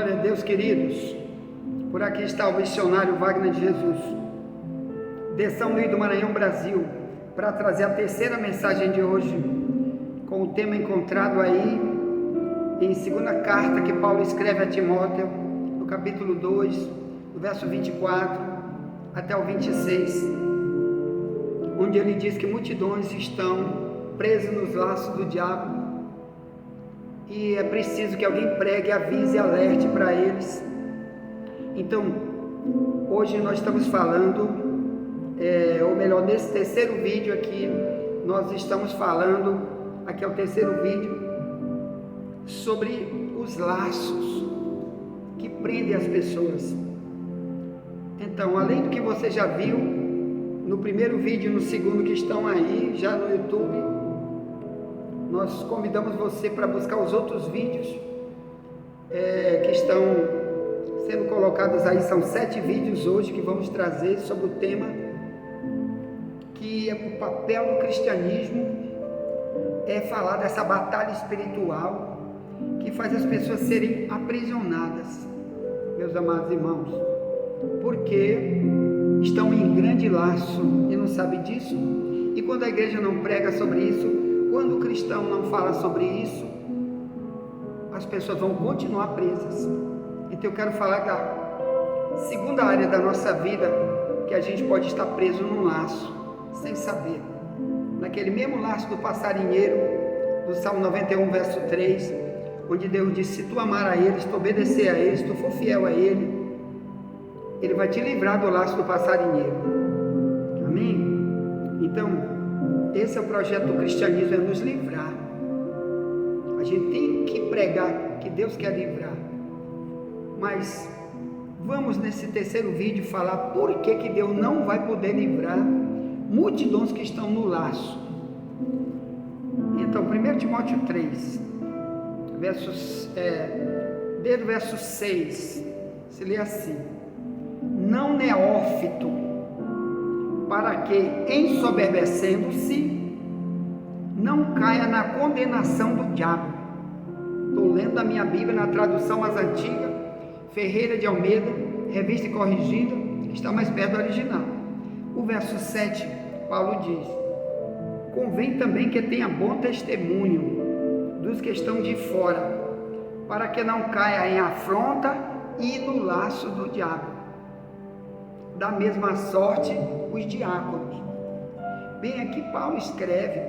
Glória a Deus, queridos. Por aqui está o missionário Wagner de Jesus, de São Luís do Maranhão, Brasil, para trazer a terceira mensagem de hoje, com o tema encontrado aí em segunda carta que Paulo escreve a Timóteo, no capítulo 2, do verso 24 até o 26, onde ele diz que multidões estão presas nos laços do diabo, e é preciso que alguém pregue, avise e alerte para eles. Então, hoje nós estamos falando, ou melhor, nesse terceiro vídeo aqui, nós estamos falando, aqui é o terceiro vídeo, sobre os laços que prendem as pessoas. Então, além do que você já viu no primeiro vídeo e no segundo que estão aí, já no YouTube, nós convidamos você para buscar os outros vídeos que estão sendo colocados aí. São 7 vídeos hoje que vamos trazer sobre o tema que é o papel do cristianismo, é falar dessa batalha espiritual que faz as pessoas serem aprisionadas, meus amados irmãos, porque estão em grande laço e não sabem disso. E quando a igreja não prega sobre isso, quando o cristão não fala sobre isso, as pessoas vão continuar presas. Então eu quero falar da segunda área da nossa vida, que a gente pode estar preso num laço, sem saber. Naquele mesmo laço do passarinheiro, do Salmo 91, verso 3, onde Deus diz: se tu amar a Ele, se tu obedecer a Ele, se tu for fiel a Ele, Ele vai te livrar do laço do passarinheiro. Amém? Então, esse é o projeto do cristianismo, é nos livrar. A gente tem que pregar que Deus quer livrar. Mas vamos nesse terceiro vídeo falar por que Deus não vai poder livrar multidões que estão no laço. Então, 1 Timóteo 3, desde o verso 6, se lê assim: não neófito, para que, ensoberbecendo-se, não caia na condenação do diabo. Estou lendo a minha Bíblia na tradução mais antiga, Ferreira de Almeida, revista e corrigida, que está mais perto do original. O verso 7, Paulo diz: convém também que tenha bom testemunho dos que estão de fora, para que não caia em afronta e no laço do diabo. Da mesma sorte os diáconos. Bem, aqui Paulo escreve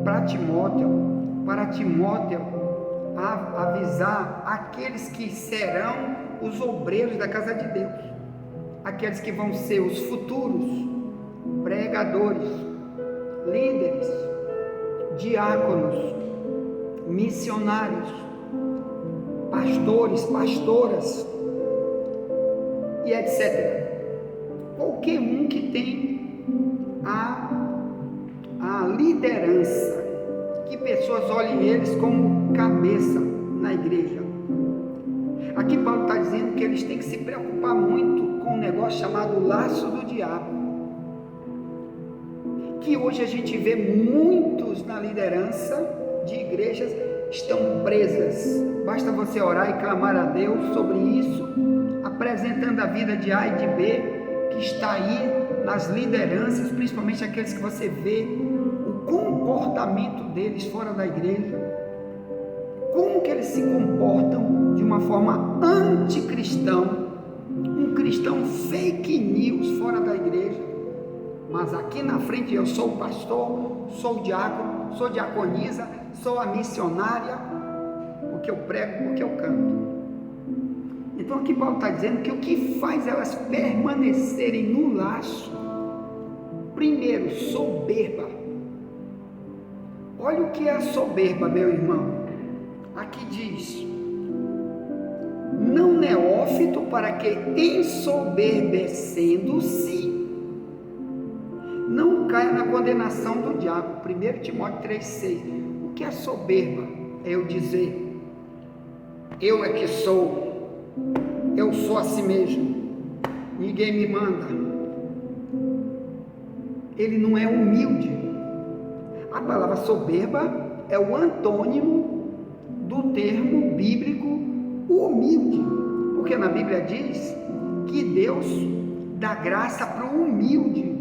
para Timóteo avisar aqueles que serão os obreiros da casa de Deus, aqueles que vão ser os futuros pregadores, líderes, diáconos, missionários, pastores, pastoras e etc. Qualquer um que tem a liderança, que pessoas olhem eles como cabeça na igreja. Aqui Paulo está dizendo que eles têm que se preocupar muito com um negócio chamado laço do diabo, que hoje a gente vê muitos na liderança de igrejas estão presas. Basta você orar e clamar a Deus sobre isso, apresentando a vida de A e de B, que está aí nas lideranças, principalmente aqueles que você vê o comportamento deles fora da igreja, como que eles se comportam de uma forma anticristão, um cristão fake news fora da igreja, mas aqui na frente eu sou o pastor, sou o diácono, sou diaconisa, sou a missionária, porque eu prego, porque eu canto. Então aqui Paulo está dizendo que o que faz elas permanecerem no laço, primeiro, soberba. Olha o que é a soberba, meu irmão. Aqui diz: não neófito, para que, ensoberbecendo-se, não caia na condenação do diabo. 1 Timóteo 3,6. O que é soberba? É eu dizer: eu é que sou, eu sou a si mesmo, ninguém me manda. Ele não é humilde. A palavra soberba é o antônimo do termo bíblico humilde. Porque na Bíblia diz que Deus dá graça para o humilde,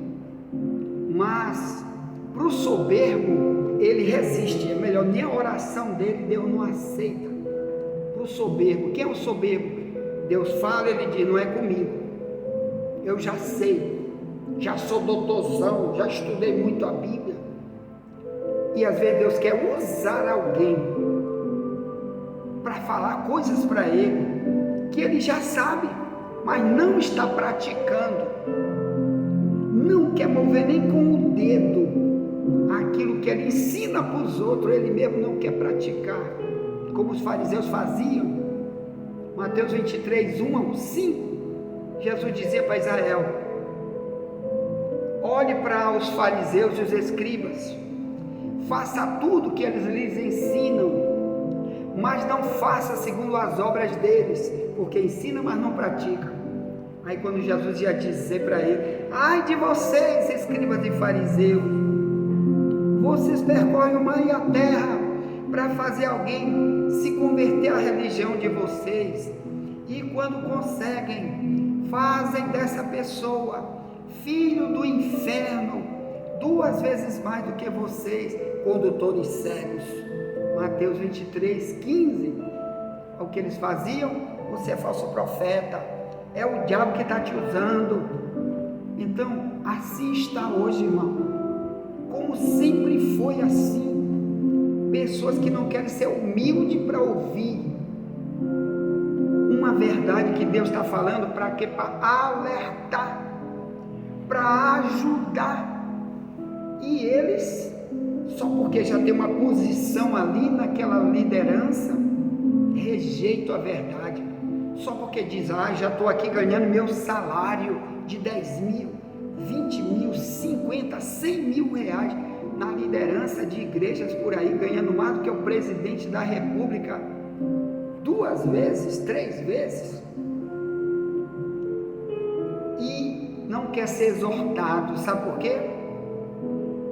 mas para o soberbo ele resiste. É melhor, nem a oração dele Deus não aceita. Para o soberbo, quem é o soberbo? Deus fala, ele diz, não é comigo, eu já sei, já sou doutorzão, já estudei muito a Bíblia. E às vezes Deus quer usar alguém para falar coisas para ele que ele já sabe, mas não está praticando, não quer mover nem com o dedo aquilo que ele ensina para os outros, ele mesmo não quer praticar, como os fariseus faziam. Mateus 23, 1 ao 5, Jesus dizia para Israel: olhe para os fariseus e os escribas, faça tudo que eles lhes ensinam, mas não faça segundo as obras deles, porque ensina, mas não pratica. Aí quando Jesus ia dizer para ele: ai de vocês, escribas e fariseus, vocês percorrem o mar e a terra para fazer alguém se converter à religião de vocês, e quando conseguem, fazem dessa pessoa filho do inferno 2 vezes mais do que vocês, condutores cegos. Mateus 23, 15. O que eles faziam? Você é falso profeta, é o diabo que está te usando. Então assim está hoje, irmão, como sempre foi assim. Pessoas que não querem ser humildes para ouvir uma verdade que Deus está falando. Para quê? Para alertar, para ajudar. E eles, só porque já tem uma posição ali naquela liderança, rejeitam a verdade. Só porque diz: ah, já estou aqui ganhando meu salário de 10 mil, 20 mil, 50, 100 mil reais na liderança de igrejas por aí, ganhando mais do que o presidente da república 2 vezes, 3 vezes, e não quer ser exortado. Sabe por quê?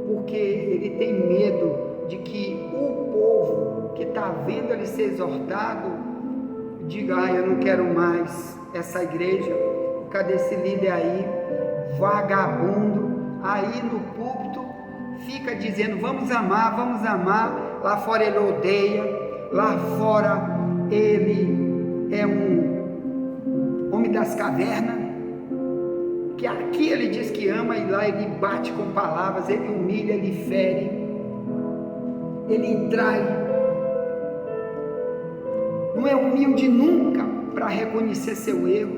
Porque ele tem medo de que o povo que está vendo ele ser exortado diga: ah, eu não quero mais essa igreja, cadê esse líder aí, vagabundo, aí no púlpito fica dizendo vamos amar, lá fora ele odeia, lá fora ele é um homem das cavernas, que aqui ele diz que ama e lá ele bate com palavras, ele humilha, ele fere, ele trai, não é humilde nunca para reconhecer seu erro.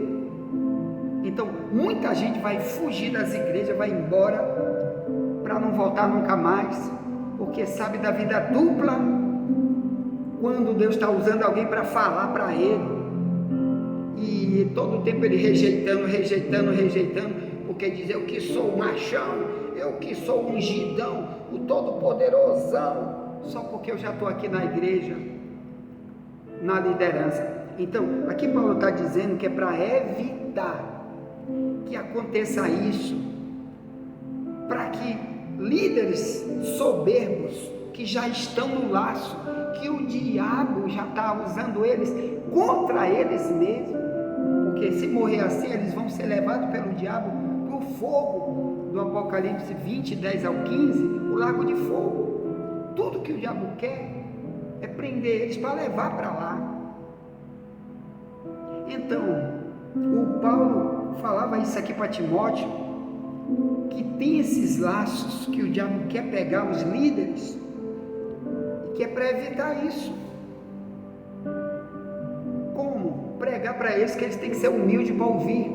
Então muita gente vai fugir das igrejas, vai embora para não voltar nunca mais, porque sabe da vida dupla, quando Deus está usando alguém para falar para ele, e todo o tempo ele rejeitando, porque diz: eu que sou o machão, eu que sou o ungidão, o todo-poderosão, só porque eu já estou aqui na igreja, na liderança. Então aqui Paulo está dizendo que é para evitar que aconteça isso, para que líderes soberbos que já estão no laço, que o diabo já está usando eles contra eles mesmos, porque se morrer assim eles vão ser levados pelo diabo para o fogo do Apocalipse 20, 10 ao 15, o lago de fogo. Tudo que o diabo quer é prender eles para levar para lá. Então o Paulo falava isso aqui para Timóteo, que tem esses laços que o diabo quer pegar os líderes, e que é para evitar isso. Como? Pregar para eles que eles têm que ser humildes para ouvir,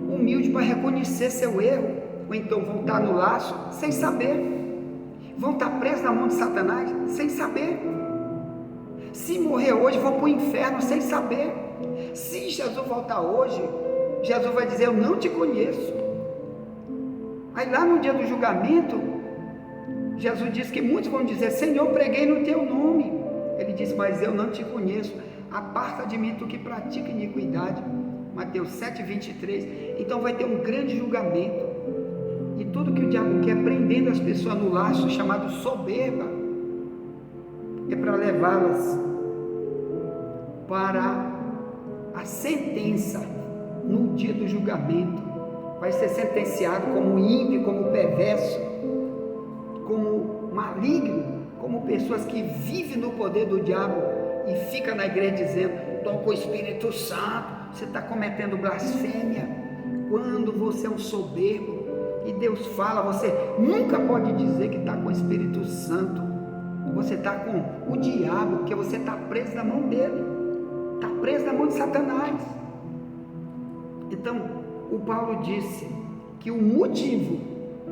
humilde para reconhecer seu erro, ou então vão estar no laço sem saber, vão estar presos na mão de Satanás sem saber. Se morrer hoje vão para o inferno sem saber. Se Jesus voltar hoje, Jesus vai dizer: eu não te conheço. Aí lá no dia do julgamento, Jesus disse que muitos vão dizer: Senhor, preguei no teu nome. Ele disse: mas eu não te conheço, aparta de mim tu que pratica iniquidade. Mateus 7, 23. Então vai ter um grande julgamento, e tudo que o diabo quer prendendo as pessoas no laço chamado soberba, é para levá-las para a sentença no dia do julgamento. Vai ser sentenciado como ímpio, como perverso, como maligno, como pessoas que vivem no poder do diabo e fica na igreja dizendo: estou com o Espírito Santo. Você está cometendo blasfêmia quando você é um soberbo. E Deus fala: você nunca pode dizer que está com o Espírito Santo. Você está com o diabo, porque você está preso na mão dele, está preso na mão de Satanás. Então o Paulo disse que o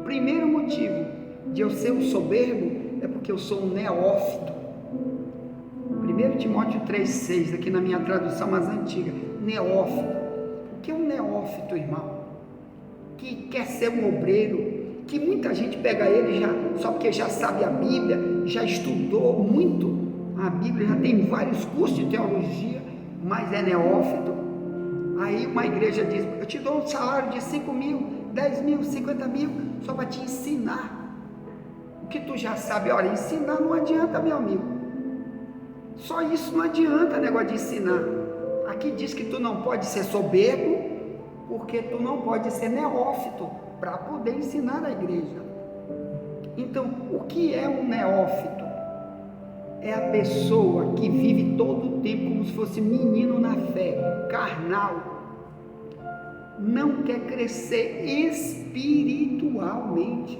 primeiro motivo de eu ser um soberbo é porque eu sou um neófito. 1 Timóteo 3,6, aqui na minha tradução mais antiga, neófito. O que é um neófito, irmão? Que quer ser um obreiro, que muita gente pega ele só porque já sabe a Bíblia, já estudou muito a Bíblia, já tem vários cursos de teologia, mas é neófito. Aí uma igreja diz: eu te dou um salário de 5 mil, 10 mil, 50 mil, só para te ensinar o que tu já sabe. Olha, ensinar não adianta, meu amigo. Só isso não adianta, negócio de ensinar. Aqui diz que tu não pode ser soberbo, porque tu não pode ser neófito para poder ensinar a igreja. Então, o que é um neófito? É a pessoa que vive todo o tempo como se fosse menino na fé, carnal, não quer crescer espiritualmente.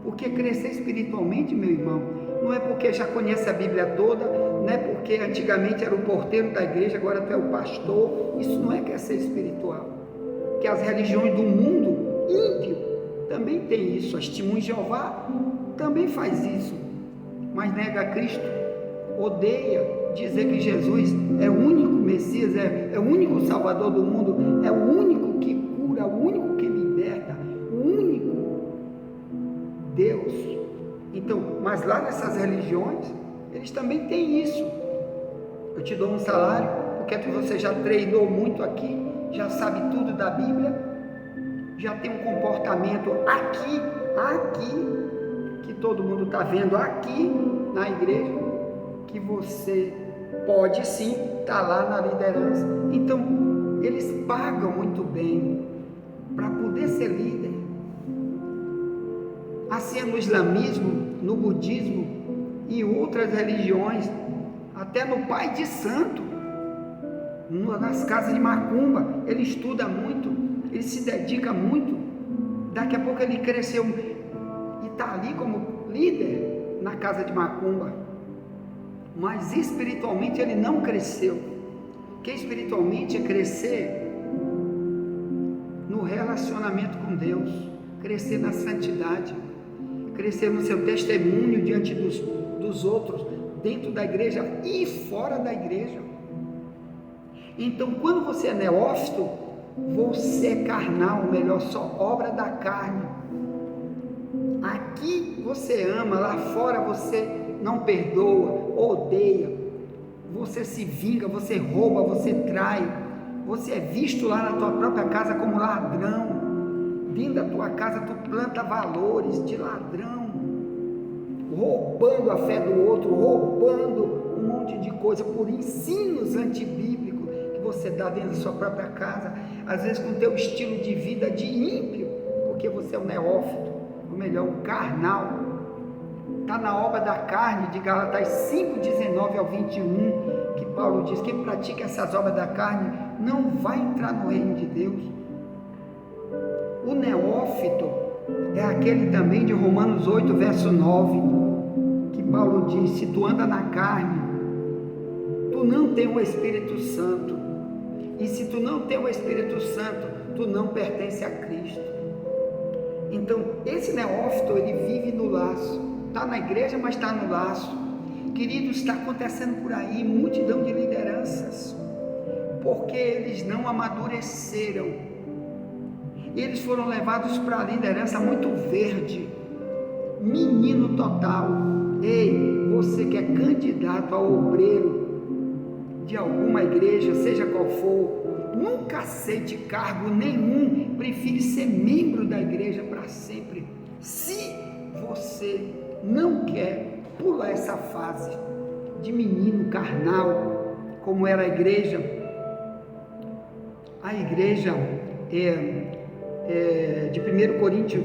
Porque crescer espiritualmente, meu irmão, não é porque já conhece a Bíblia toda, não é porque antigamente era o porteiro da igreja, agora tu é o pastor. Isso não é crescer espiritual. Que as religiões do mundo ímpio também tem isso. As Testemunhas de Jeová também faz isso, mas nega Cristo, odeia dizer que Jesus é o único Messias, é o único Salvador do mundo, é o único que cura, o único que liberta, o único Deus. Então, mas lá nessas religiões, eles também têm isso. Eu te dou um salário, porque você já treinou muito aqui, já sabe tudo da Bíblia, já tem um comportamento aqui, que todo mundo está vendo aqui na igreja, que você pode sim estar lá na liderança. Então, eles pagam muito bem para poder ser líder. Assim é no islamismo, no budismo e outras religiões, até no pai de santo, nas casas de macumba. Ele estuda muito, ele se dedica muito, daqui a pouco ele cresceu e está ali como líder na casa de macumba, mas espiritualmente ele não cresceu. Porque espiritualmente é crescer no relacionamento com Deus, crescer na santidade, crescer no seu testemunho diante dos outros, dentro da igreja e fora da igreja. Então, quando você é neófito, você é carnal, melhor, só obra da carne. Aqui você ama, lá fora você não perdoa, odeia, você se vinga, você rouba, você trai, você é visto lá na tua própria casa como ladrão. Dentro da tua casa tu planta valores de ladrão, roubando a fé do outro, roubando um monte de coisa por ensinos antibíblicos que você dá dentro da sua própria casa, às vezes com o teu estilo de vida de ímpio, porque você é um neófito, ou melhor, um carnal. Está na obra da carne de Gálatas 5:19 ao 21, que Paulo diz: quem pratica essas obras da carne não vai entrar no reino de Deus. O neófito é aquele também de Romanos 8, verso 9, que Paulo diz: se tu anda na carne, tu não tem o Espírito Santo, e se tu não tem o Espírito Santo, tu não pertence a Cristo. Então, esse neófito, ele vive no laço, está na igreja, mas está no laço. Queridos, está acontecendo por aí multidão de lideranças, porque eles não amadureceram. Eles foram levados para a liderança muito verde, menino total. Ei, você que é candidato a obreiro de alguma igreja, seja qual for, nunca aceite cargo nenhum, prefere ser membro da igreja para sempre. Se você não quer pular essa fase de menino carnal, como era a igreja A igreja de 1 Coríntios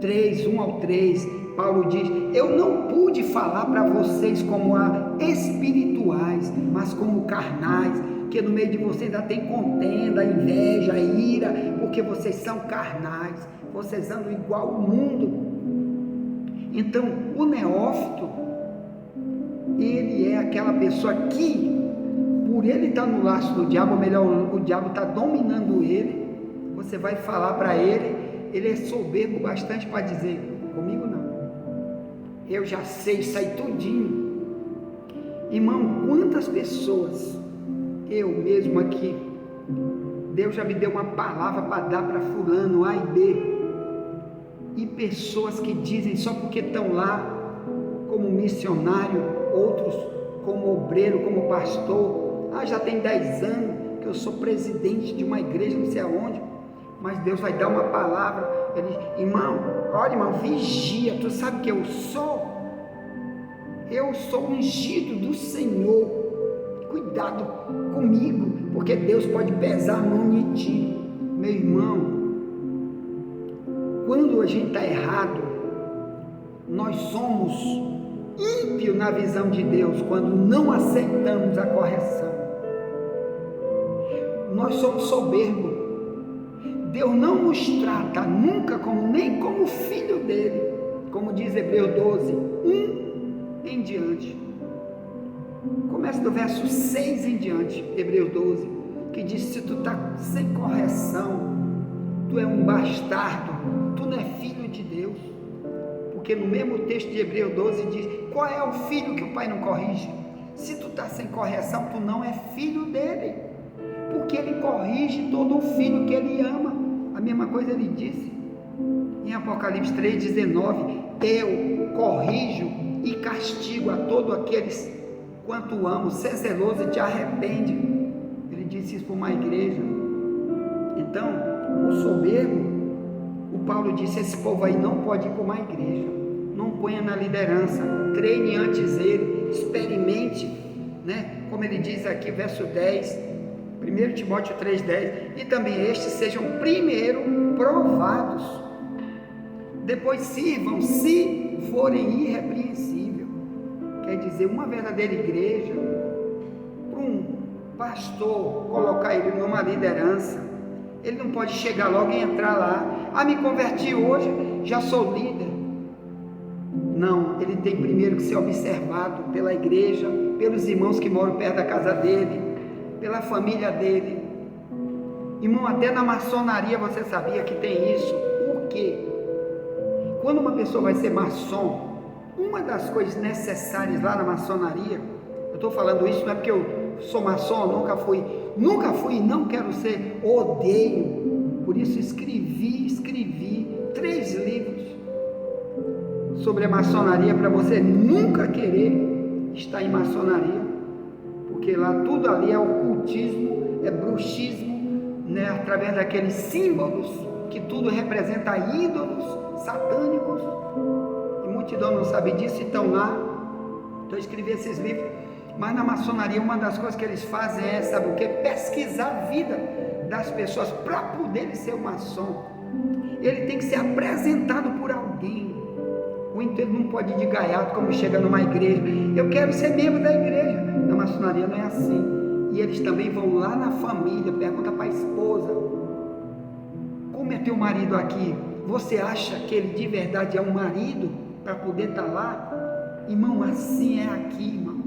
3, 1 ao 3, Paulo diz: eu não pude falar para vocês como espirituais, mas como carnais, que no meio de vocês ainda tem contenda, inveja, ira, porque vocês são carnais, vocês andam igual ao mundo. Então, o neófito, ele é aquela pessoa que, por ele estar no laço do diabo, ou melhor, o diabo está dominando ele, você vai falar para ele, ele é soberbo bastante para dizer: comigo não, eu já sei, sai tudinho. Irmão, quantas pessoas, eu mesmo aqui, Deus já me deu uma palavra para dar para fulano A e B, e pessoas que dizem só porque estão lá como missionário, outros como obreiro, como pastor: já tem 10 anos que eu sou presidente de uma igreja não sei aonde, mas Deus vai dar uma palavra, ele diz: irmão, olha irmão, vigia, tu sabe que eu sou ungido do Senhor, cuidado comigo, porque Deus pode pesar a mão em ti. Meu irmão, quando a gente está errado, nós somos ímpios na visão de Deus, quando não aceitamos a correção. Nós somos soberbos. Deus não nos trata nunca nem como filho dele, como diz Hebreus 12, 1 em diante. Começa do verso 6 em diante, Hebreus 12, que diz: se tu está sem correção, tu é um bastardo, tu não é filho de Deus. Porque no mesmo texto de Hebreus 12 diz: qual é o filho que o pai não corrige? Se tu está sem correção, tu não é filho dele, porque ele corrige todo o filho que ele ama. A mesma coisa ele disse em Apocalipse 3,19: eu corrijo e castigo a todos aqueles quanto amo, ser zeloso e te arrepende. Ele disse isso para uma igreja. Então, o soberbo, o Paulo disse: esse povo aí não pode ir para uma igreja, não ponha na liderança, treine antes ele, experimente, né? Como ele diz aqui, verso 10, 1 Timóteo 3,10, e também estes sejam primeiro provados, depois sirvam, se forem irrepreensíveis. Quer dizer, uma verdadeira igreja, para um pastor colocar ele numa liderança, ele não pode chegar logo e entrar lá: me converti hoje, já sou líder. Não, ele tem primeiro que ser observado pela igreja, pelos irmãos que moram perto da casa dele, pela família dele. Irmão, até na maçonaria você sabia que tem isso? Por quê? Quando uma pessoa vai ser maçom, uma das coisas necessárias lá na maçonaria, eu estou falando isso não é porque eu sou maçom, nunca fui e não quero ser, odeio, por isso escrevi 3 livros sobre a maçonaria, para você nunca querer estar em maçonaria, porque lá tudo ali é ocultismo, é bruxismo, né? Através daqueles símbolos, que tudo representa ídolos satânicos, e multidão não sabe disso e estão lá. Então eu escrevi esses livros. Mas na maçonaria, uma das coisas que eles fazem é, sabe o que? Pesquisar a vida das pessoas para poder ser um maçom. Ele tem que ser apresentado por alguém. Ou então ele não pode ir de gaiato, como chega numa igreja: eu quero ser membro da igreja. Na maçonaria não é assim. E eles também vão lá na família, pergunta para a esposa: como é teu marido aqui? Você acha que ele de verdade é um marido para poder estar lá? Irmão, assim é aqui, irmão.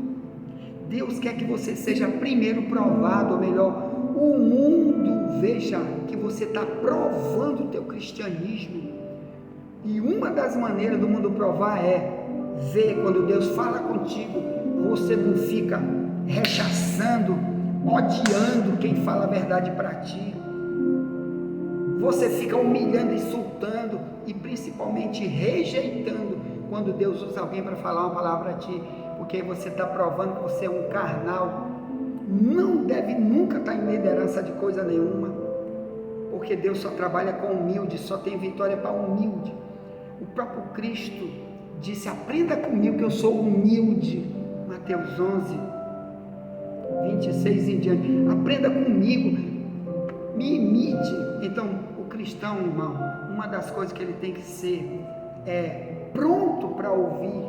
Deus quer que você seja primeiro provado, ou melhor, o mundo veja que você está provando o teu cristianismo. E uma das maneiras do mundo provar é ver quando Deus fala contigo, você não fica rechaçando, odiando quem fala a verdade para ti. Você fica humilhando, insultando e principalmente rejeitando quando Deus usa alguém para falar uma palavra a ti, porque você está provando que você é um carnal. Não deve nunca estar em liderança de coisa nenhuma, porque Deus só trabalha com humilde, só tem vitória para humilde. O próprio Cristo disse: aprenda comigo que eu sou humilde. Mateus 11, 26 em diante. Aprenda comigo. me imite. Então, o cristão, irmão, uma das coisas que ele tem que ser pronto para ouvir,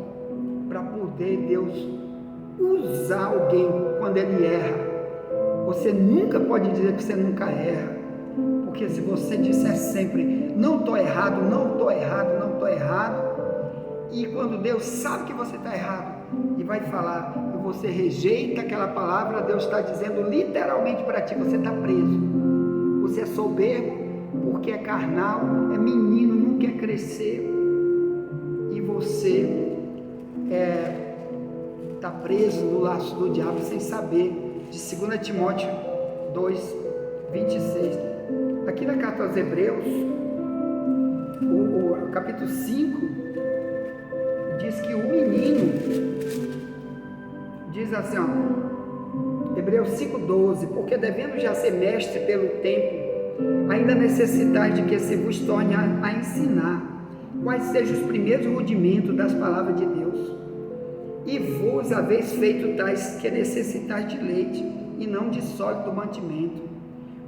para poder Deus usar alguém quando ele erra. Você nunca pode dizer que você nunca erra, porque se você disser sempre, não estou errado, não estou errado, não estou errado, e quando Deus sabe que você está errado e vai falar, e você rejeita aquela palavra, Deus está dizendo literalmente para ti, você está preso. Você é soberbo porque é carnal, é menino, não quer crescer, e você está preso no laço do diabo sem saber. De 2 Timóteo 2, 26. Aqui na carta aos Hebreus, o capítulo 5, diz que o menino, diz assim, ó, Hebreus 5,12, porque devendo já ser mestre pelo tempo, ainda necessitais de que se vos torne a ensinar quais sejam os primeiros rudimentos das palavras de Deus, e vos haveis feito tais que necessitais de leite, e não de sólido mantimento,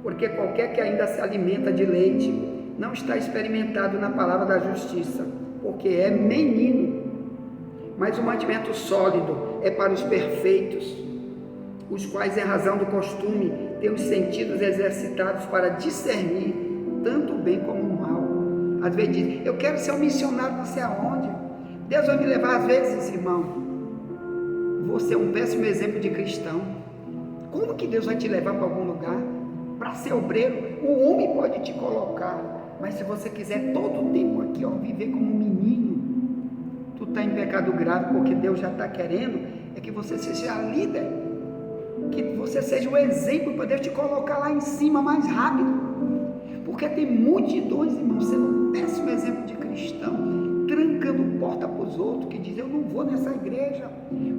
porque qualquer que ainda se alimenta de leite, não está experimentado na palavra da justiça, porque é menino. Mas o mantimento sólido é para os perfeitos, os quais, em razão do costume, têm os sentidos exercitados para discernir tanto o bem como o mal. Às vezes diz, eu quero ser um missionário não sei aonde, Deus vai me levar. Às vezes, irmão, você é um péssimo exemplo de cristão. Como que Deus vai te levar para algum lugar? Para ser obreiro, o homem pode te colocar, mas se você quiser todo o tempo aqui, ó, viver como um menino, tu está em pecado grave, porque Deus já está querendo que você seja líder, que você seja um exemplo para Deus te colocar lá em cima mais rápido, porque tem multidões, irmãos, sendo um péssimo exemplo de cristão, trancando porta para os outros, que dizem, eu não vou nessa igreja,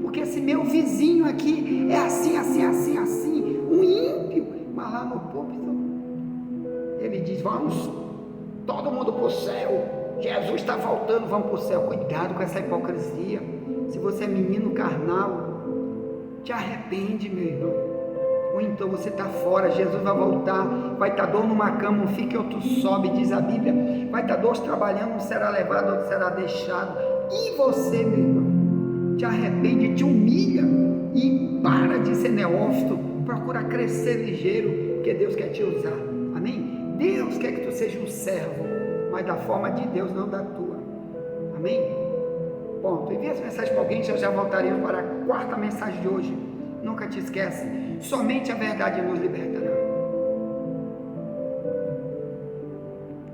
porque esse meu vizinho aqui é assim, assim, assim, assim, um ímpio, mas lá no púlpito, ele diz, vamos, todo mundo para o céu, Jesus está voltando, vamos para o céu. Cuidado com essa hipocrisia. Se você é menino carnal, te arrepende, meu irmão, ou então você está fora, Jesus vai voltar, vai estar dor numa cama, um fica e outro sobe, diz a Bíblia, vai estar dois trabalhando, um será levado, outro será deixado, e você, meu irmão, te arrepende, te humilha, e para de ser neófito, procura crescer ligeiro, porque Deus quer te usar, amém? Deus quer que tu seja um servo, mas da forma de Deus, não da tua, amém? Ponto. Envie essa mensagem para alguém, já voltaremos para a quarta mensagem de hoje. Nunca te esquece, somente a verdade nos libertará.